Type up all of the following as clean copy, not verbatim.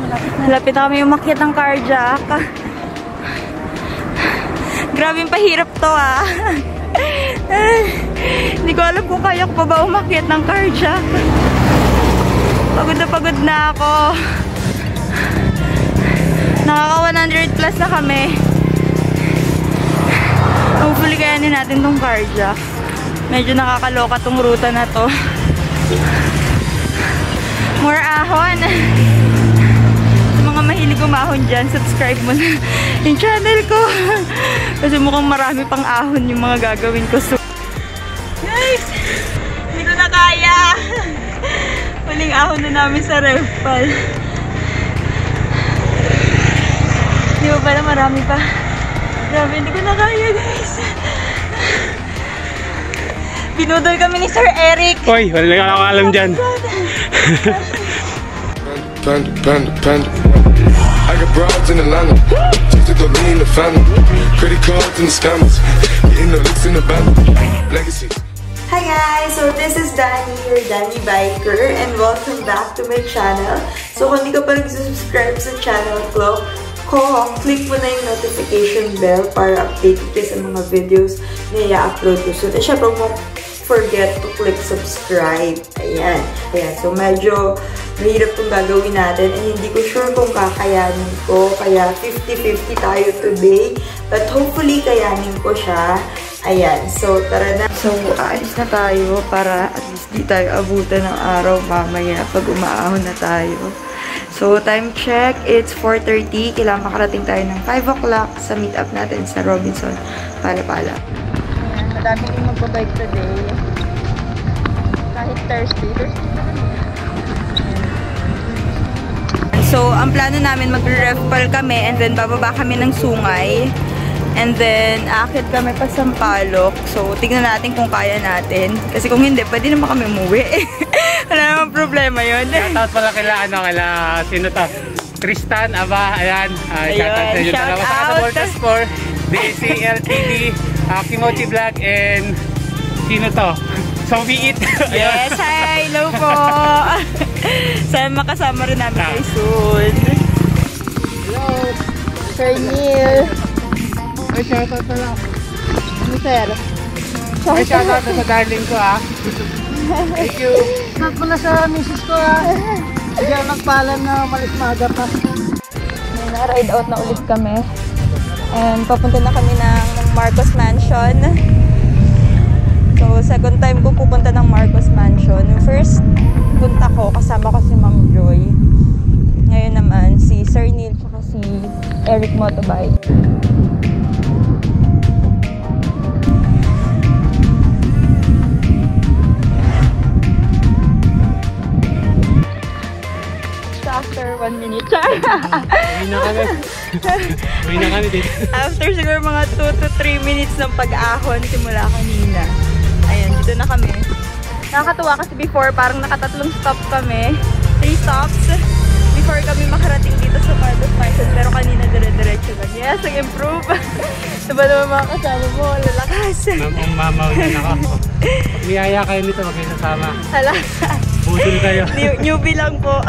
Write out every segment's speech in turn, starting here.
Malapit na kami umakyat ng carjack. Grabe yung pahirap to ah. Hindi ko alam kung kaya ko pa ba umakyat ng carjack. Pagod na ako. Nakaka 100 plus na kami. Hopefully kayanin natin tong carjack. Medyo nakakaloka tong ruta na to. More ahon. Sa mga mahilig umahon dyan, subscribe mo na yung channel ko. Kasi mukhang marami pang ahon yung mga gagawin ko. So, guys, hindi ko na kaya. Huling ahon na namin sa Revpal. Di ba pala marami pa? Grabe, hindi ko na kaya, guys. Binudol kami ni Sir Eric. Uy, wala na ako alam dyan. Panda. I got broads in Atlanta, just to go lean the family. Credit cards and the scammers, getting the licks in the band. Legacy. Hi guys! So this is Danny, your Danny Biker, and welcome back to my channel. So kung hindi ka pa nag-subscribe sa channel ko, click mo na yung notification bell para update ka sa mga videos na i-upload ko soon. And syempre, mo forget to click subscribe. Ayan. So medyo mahirap itong gagawin natin and hindi ko sure kung kakayanin ko. Kaya 50-50 tayo today. But hopefully kayanin ko siya. Ayan. So tara na. So aalis na tayo para at least di tayo abutan ng araw mamaya pag umaahon na tayo. So time check, it's 4:30. Kailangan makarating tayo ng 5 o'clock sa meet-up natin sa Robinson, Pala-Pala. Ayan. Madami rin magbabike today. Kahit Thursday. So, ang plano namin, magre-Revpal kami and then bababa kami ng Sungay. And then, aakit kami pa Sampaloc. So, tignan natin kung kaya natin. Kasi kung hindi, pwede naman kami umuwi. Wala naman problema yun. Shoutout pala sino to? Tristan, Aba, ayan. Shoutout sa inyo dalawa sa Kataboltas for DCLTD, Kimochi Vlog, and sino to? So be it. Yes, hi! Hello po! Sana makasama rin namin kayo soon. Hello! Sir Neil. Ay, shoutout pala. Ano, sir? Ay, shoutout sa darling ko, ah. Thank you. Shoutout pala sa misis ko, ah. Hindi ako nagpaalam na malis maaga pa. May na-ride out na ulit kami. And papunta na kami ng Marcos Mansion. So, second time ko pupunta ng Marcos Mansion. Yung first punta ko, kasama ko si Ma'am Joy. Ngayon naman, si Sir Neil at si Eric Motobike. So, after 1 minute, Uwi na kami dito. After siguro mga 2 to 3 minutes ng pag-ahon simula kanina. Ayan, dito na kami. Nakakatuwa kasi before parang nakatatlong stop kami. 3 stops before kami makarating dito sa Marcos Mansion. Pero kanina dire-diretso lang. Yes, nag-improve. Diba naman mga kasama mo? Lalakas. Mamaw yan ako. Pag niyaya kayo nito, magkasama. Hala. Budol kayo. Newbie lang po.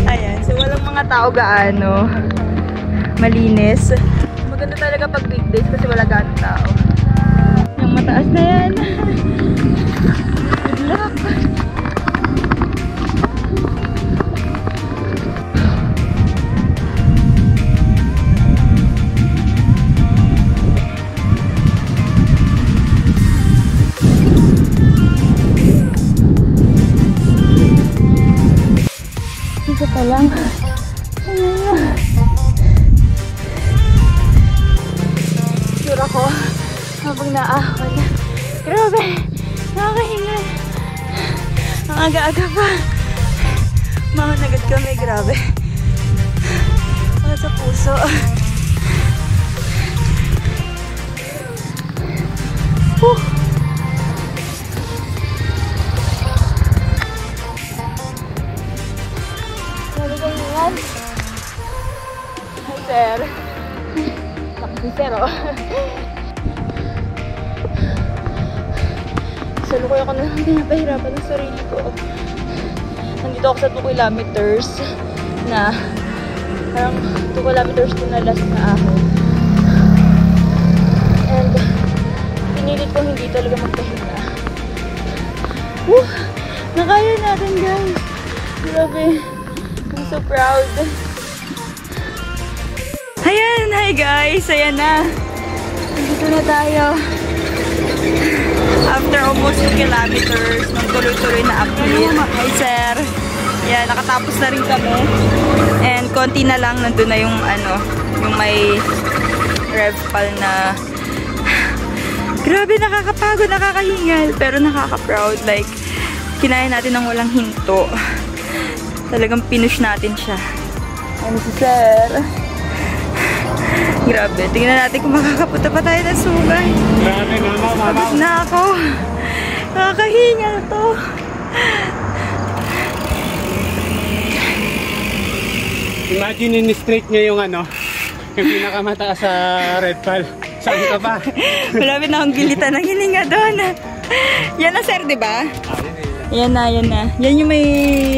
Ayan, so walang mga tao gaano. Malinis. Maganda talaga pag weekdays kasi wala gaano tao. Yung mataas na yan. Good luck. Dito pa lang. Sure ako habang naahon. Grabe! Nakakahinga. Ang aga-aga pa. Mahon agad kami. Grabe. Wala sa puso. Grabe kayo yan. Hi, sir. Lakas ni sir, oh. Salukuyan ko na lang pinapahirapan ng sarili ko. Nandito ako sa 2 kilometers na Parang 2 kilometers ko na last na ahon. And pinilit ko hindi talaga magpahinga. Woo! Nakaya natin, guys. Grabe. I'm so proud. Ayan! Hi, guys! Ayan na. Dito na tayo. After almost 2 kilometers, nang tuloy-tuloy na uphill. Hi, sir! Ayan, nakatapos na rin kami. And konti na lang, nandun na yung yung may rev pal na grabe, nakakapagod, nakakahingal, pero nakaka-proud. Like, kinaya natin ng walang hinto. Talagang pinush natin siya. Ano si sir? Grabe, tingnan natin kung makakapunta pa tayo ng sungay. Grabe, mama. Pagod na ako. Nakakahingal to. Imagine in-straight niya yung yung pinakamataas sa Red Pal. Saan ka pa? Malapit na akong gilitan ng hininga doon. Yan na, sir, di ba? Yan na. Yan yung may,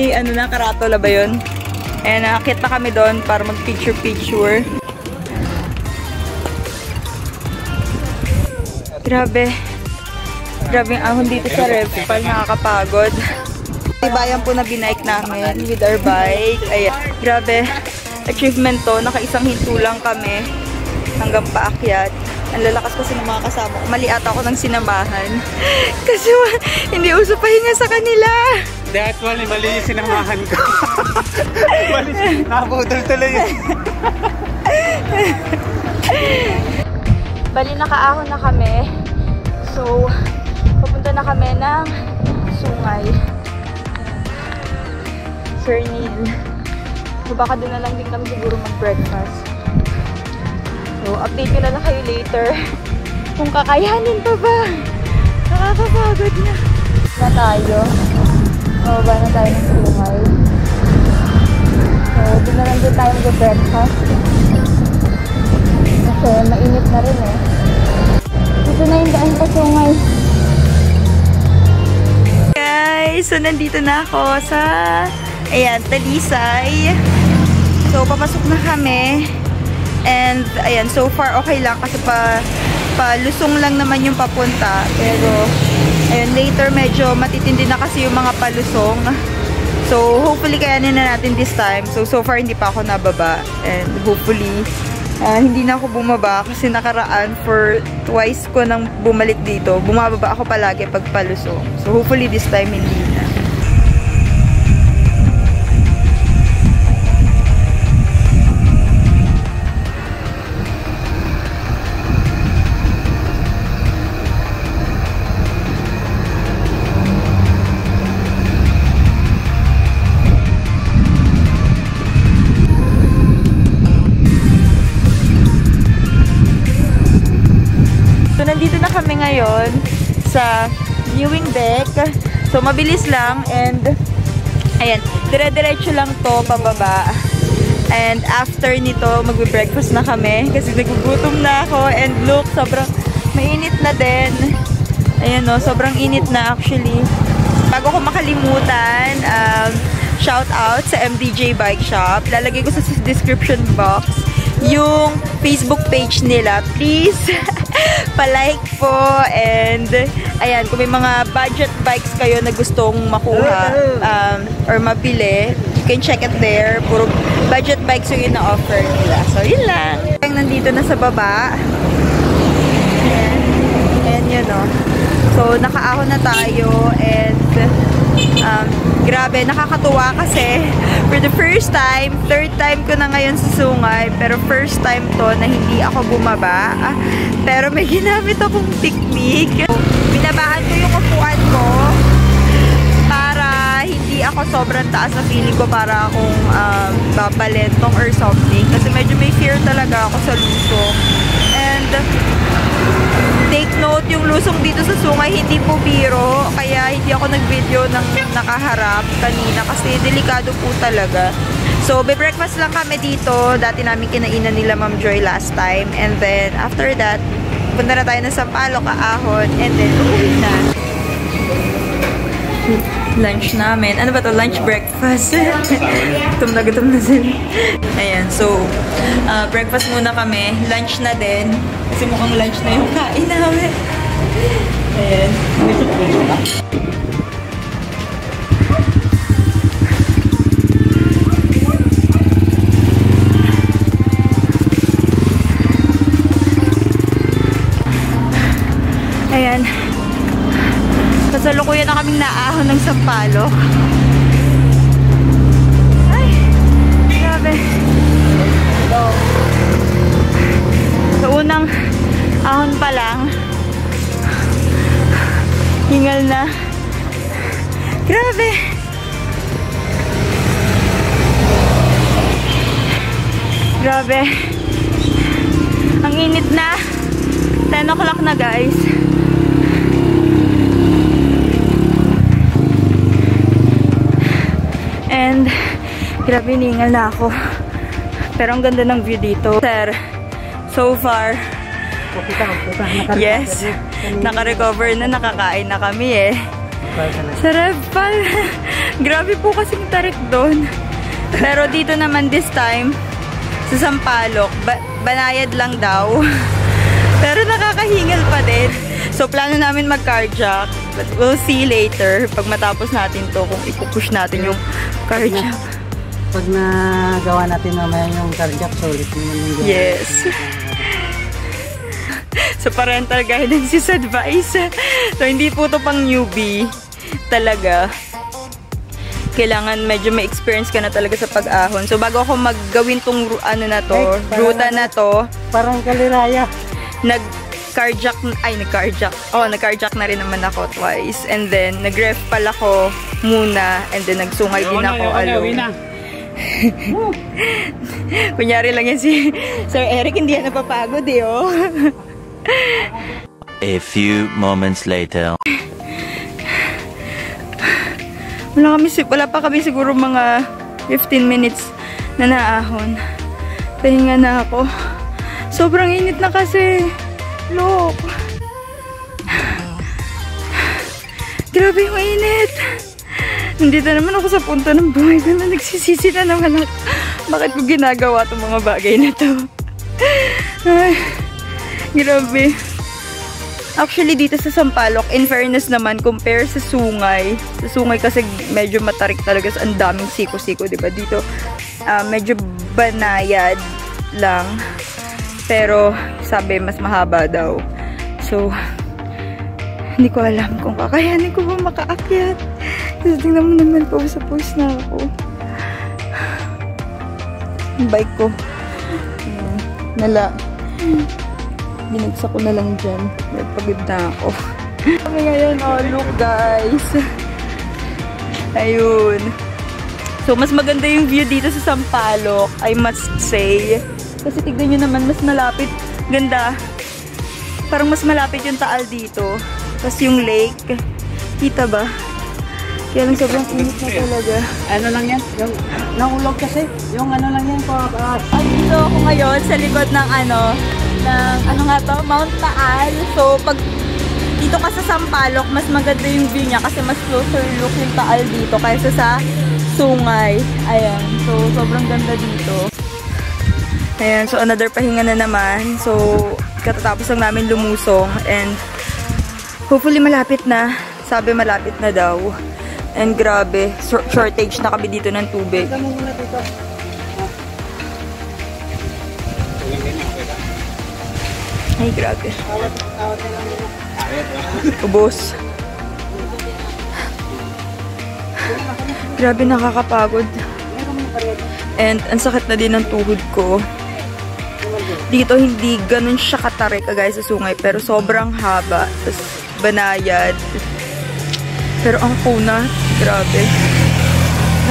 na, karatola ba yun? Ayan, nakakita kami doon para mag-picture-picture. Grabe. Grabe ang ahon dito sa Red Pal. Nakakapagod. Bayan po na binike namin with our bike. Ayan. Grabe. Achievement to. Naka-isang hinto lang kami hanggang paakyat. Ang lalakas kasi ng mga kasama ko. Mali ata ako ng sinamahan. Kasi hindi uso pahinga sa kanila. That's why mali yung sinamahan ko. Mali, nakaputol tuloy. Bali, nakaahon na kami. So, papunta na kami ng sungay. Sir Neil. So, baka doon na lang din kami siguro mag-breakfast. So, update ko na lang kayo later kung kakayanin pa ba. Nakakapagod na. Na tayo. Ba na tayo ng sungay. So, doon na lang din tayo mag-breakfast. Kasi mainit na rin eh. Dito na yung daan pa sungay. Guys, so nandito na ako sa Talisay. So, papasok na kami. And, ayan, so far okay lang kasi palusong lang naman yung papunta. Pero, ayan, later medyo matitindi na kasi yung mga palusong. So, hopefully kayanin na natin this time. So far hindi pa ako nababa. And hopefully, hindi na ako bumaba kasi nakaraan for twice ko nang bumalik dito. Bumababa ako palagi pag palusong. So, hopefully this time hindi na. So, nandito na kami ngayon sa viewing deck. So, mabilis lang and ayan, dire-diretso lang to pababa. And after nito, magbe-breakfast na kami kasi nagugutom na ako. And look, sobrang mainit na din. Ayan o, sobrang init na actually. Bago ko makalimutan, shout out sa MDJ Bike Shop. Lalagay ko sa description box yung Facebook page nila. Please, pa-like po. And, ayan, kung may mga budget bikes kayo na gustong makuha or mabili, you can check it there. Puro budget bikes yung ina-offer nila. So, yun lang. Nandito na sa baba. And yun o. So, nakaahon na tayo. And, grabe, nakakatuwa kasi for the first time, third time ko na ngayon sa sungay, pero first time to na hindi ako bumaba. Pero may ginamit akong technique. Binabahan ko yung upuan ko para hindi ako sobrang taas na feeling ko para akong babalentong or something. Kasi medyo may fear talaga ako sa lusong. And take note, yung lusong dito sa sungay hindi po biro, kaya hindi ako nag-video ng nakaharap kanina kasi delikado po talaga. So, be-breakfast lang kami dito. Dati namin kinainan nila Ma'am Joy last time. And then, after that, punta na tayo ng Sampaloc, Ahon, and then uwi na. lunch namin. Ano ba to? Lunch breakfast. Gutom na sila. Ayan, so, breakfast muna kami. Lunch na din. Kasi mukhang lunch na yung kain namin. Ayan. Ayan. Kasalukuyan na kaming naahon ng Sampaloc. Ay, grabe. Sa unang ahon pa lang, hingal na. Grabe. Grabe. Ang init na. 10 o'clock na, guys. And, grabe, ningal na ako. Pero ang ganda ng view dito. Sir, so far, yes, naka-recover na, nakakain na kami eh. Sarap pa. Grabe po kasing tarik doon. Pero dito naman this time, sa Sampaloc, banayad lang daw. Pero nakakahingal pa din. So, plano namin mag-carjack. But we'll see later pag matapos natin to kung ipupush natin yung carjack. Pag nagawa natin mamaya yung carjack, solid naman yung gawin. Yes. So, parental guidance is advice. So, hindi po to pang newbie. Talaga. Kailangan medyo may experience ka na talaga sa pag-ahon. So, bago ako maggawin tong ano na to, ruta na to, parang kaliraya. nag-carjack na rin naman ako twice. And then, nag-ref pala ko muna. And then, nagsungay din ako alone. Kunyari lang yan si Sir Eric, hindi yan napapagod eh, oh. A few moments later. Wala pa kami siguro mga 15 minutes na naahon. Pahinga na ako. Sobrang init na kasi. Look. Grabe yung init. Nandito naman ako sa punto ng buhay ko na nagsisisi na naman ako. Bakit ko ginagawa itong mga bagay na to? Ay, grabe. Actually, dito sa Sampaloc, in fairness naman, compare sa Sungay. Sa Sungay kasi medyo matarik talaga. Ang daming siko-siko, diba? Dito, medyo banayad lang. Pero, sabi, mas mahaba daw. So, hindi ko alam kung kakayanin ko ba makaakyat. Kasi tingnan mo naman, pawis na ako. Yung bike ko. Binagsak ko na lang dyan. Nagpagod na ako. Kami ngayon, oh, look guys. Ayun. So, mas maganda yung view dito sa Sampaloc, I must say. Kasi tignan nyo naman, mas malapit. Ganda. Parang mas malapit yung Taal dito. Tapos yung lake. Kita ba? Kaya lang sobrang init na talaga. Ano lang yan? Yung naulog kasi. Yung ano lang yan. Dito ako ngayon sa likod ng Mount Taal. So, pag dito ka sa Sampaloc, mas maganda yung view niya kasi mas closer look yung Taal dito kaysa sa Sungay. Ayan. So, sobrang ganda dito. Ayan. So, another pahinga na naman. So, katatapos lang namin lumusong and hopefully malapit na. Sabi malapit na daw. And grabe, shortage na kami dito ng tubig. Ay, grabe. Ubos. Grabe, nakakapagod. And ang sakit na din ng tuhod ko. Dito hindi ganun siya katarik guys sa Sungay, pero sobrang haba. Tapos banayad. Pero ang kunat, grabe.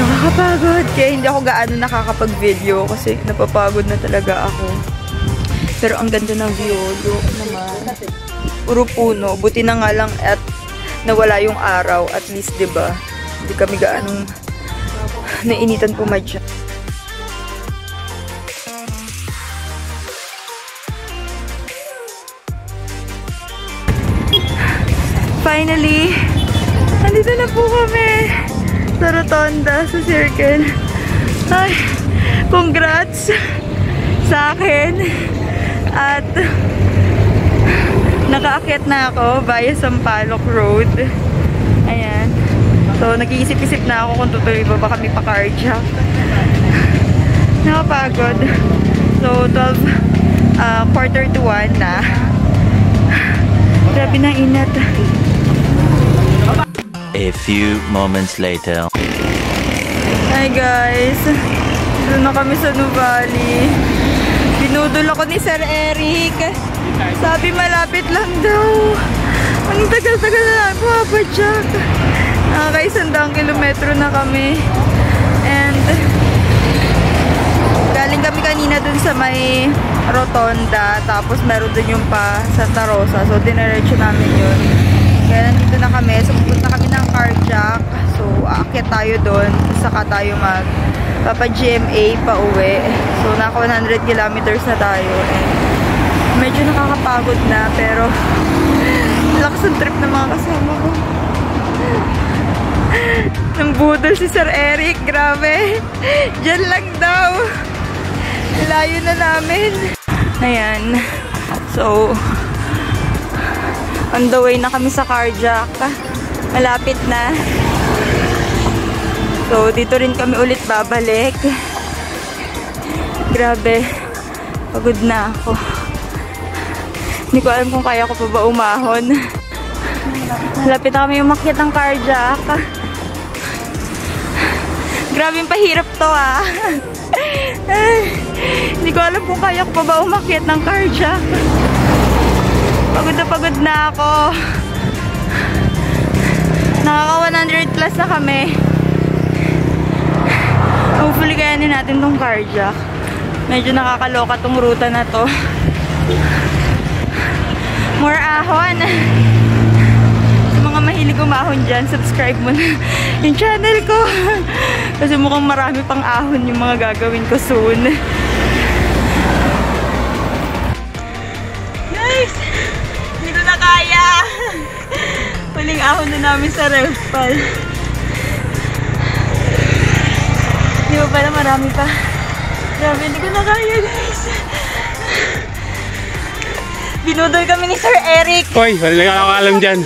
Nakakapagod. Kaya hindi ako gaano nakakapag-video kasi napapagod na talaga ako. Pero ang ganda ng view. Look naman. Puro puno. Buti na nga lang at nawala yung araw. At least, diba? Hindi kami gaanong nainitan pumadya. Finally, nandito na po kami sa rotonda, sa circle. Ay, congrats sa akin. At nakaakyat na ako via Sampaloc Road. Ayan. So, nag-iisip-isip na ako kung tutuloy ba kami pa carjack. Nakapagod. So, 1:45 na. Grabe na inat. A few moments later. Hi guys. Doon na kami sa Nuvali. Binudol ako ni Sir Eric. Sabi malapit lang daw. Ang tagal-tagal na lang pumapadyak. Nakaka-100 kilometro na kami. And galing kami kanina dun sa may rotonda. Tapos meron dun yung pa Santa Rosa. So diniretso namin yun. Kaya nandito na kami. So pupunta kami ng carjack. So aakyat tayo doon. Saka tayo papa-GMA pa uwi. So naka 100 kilometers na tayo. And medyo nakakapagod na. Pero lakas ang trip ng mga kasama ko. Nambudol si Sir Eric. Grabe. Diyan lang daw. Layo na namin. Ayan. So on the way na kami sa carjack. Malapit na. So, dito rin kami ulit babalik. Grabe. Pagod na ako. Hindi ko alam kung kaya ko pa ba umahon. Malapit na kami umakyat ng carjack. Grabe yung pahirap to ah. Hindi ko alam kung kaya ko pa ba umakyat ng carjack. Pagod na ako. Nakaka 100 plus na kami. Hopefully kayanin natin tong carjack. Medyo nakakaloka tong ruta na to. More ahon. Sa mga mahilig umahon dyan, subscribe mo na yung channel ko. Kasi mukhang marami pang ahon yung mga gagawin ko soon. Guys! Hindi ko na kaya! Huling ahon na namin sa Revpal. Di ba pala marami pa? Grabe, hindi ko na kaya guys. Binudol kami ni Sir Eric. Hoy, wala lang ako alam dyan.